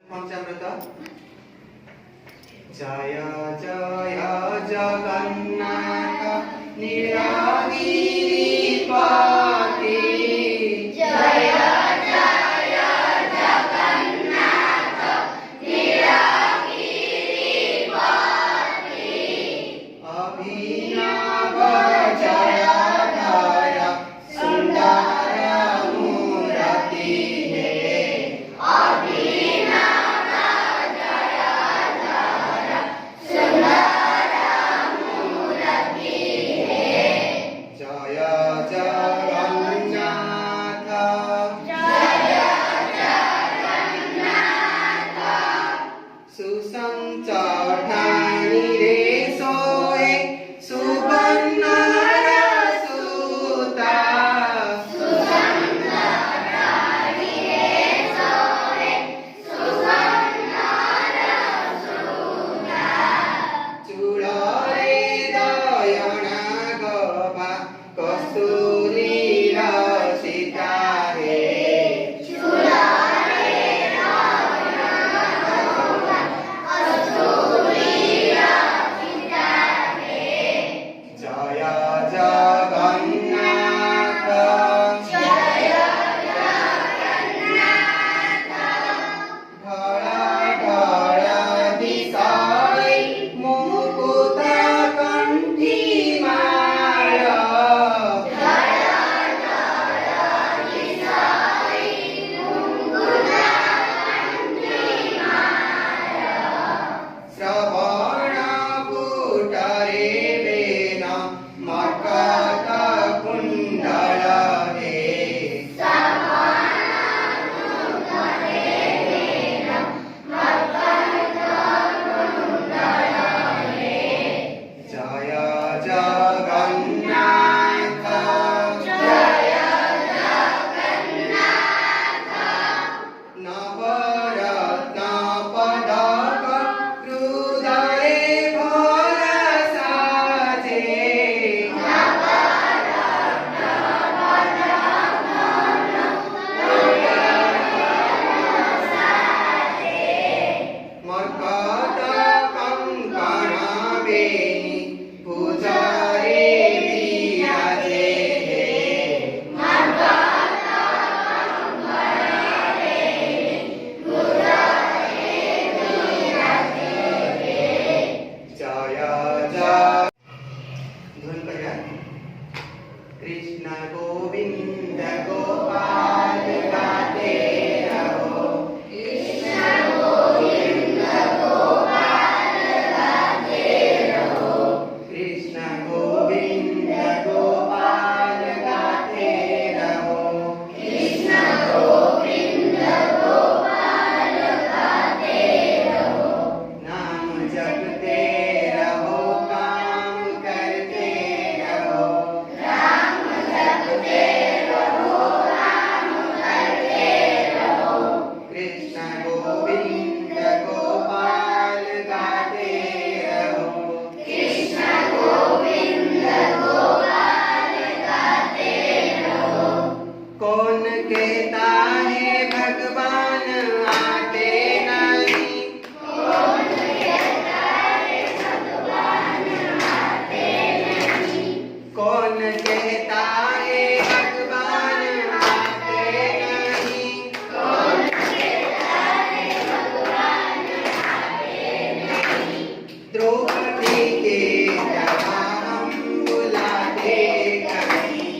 पंचामृत जय जय जगन्नाथ नीलागिरिपति जय जय जगन्नाथ नीलागिरिपति अभिनव जयधर सुंदर मूर्ति हे सुसंचठानी रे सोए सुबन्नर सुता सुसंचठानी रे सोए सुबन्नर सुता चूड़रे दयन गभा कस्तूरी रसिता हे कृष्ण गोविंद गोपाल गाते रहो कृष्ण गोविंद गोपाल गाते रहो कृष्ण गोविंद गोपाल गाते रहो कृष्ण गोविंद गोपाल गाते रहो नाम जपते रहो काम करते रहो कृष्ण गोविंद गोपाल गाते रहो कृष्ण गोविंद गोपाल गाते रहो कौन कहता है भगवान आते नहीं कौन कहता है भगवान आते नहीं कौन कहता है भगवान आते नहीं कौन द्रौपदी के तरह हम बुलाते कहीं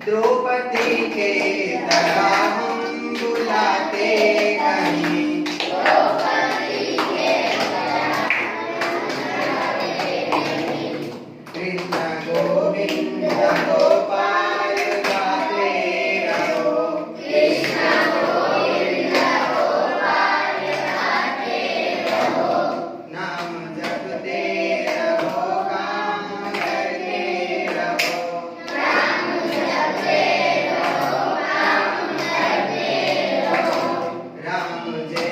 द्रौपदी के तरह हम बुलाते कहीं कृष्ण गोविंद गोपाल गाते रहो कृष्ण गोविंद गोपाल गाते रहो नाम जपते रहो काम करते रहो नाम जपते रहो काम करते रहो राम जय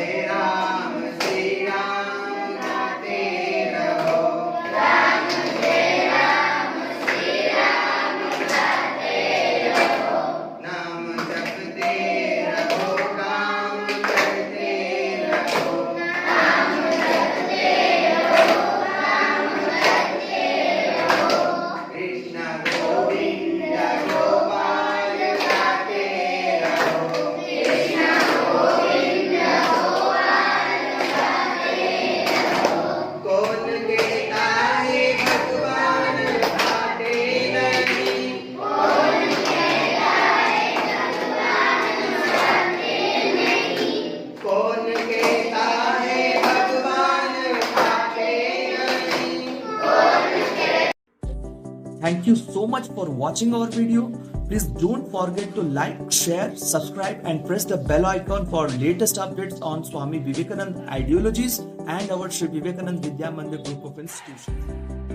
Thank you so much for watching our video. Please don't forget to like, share, subscribe and press the bell icon for latest updates on Swami Vivekananda ideologies and our Sri Vivekananda Vidya Mandir group of institutions.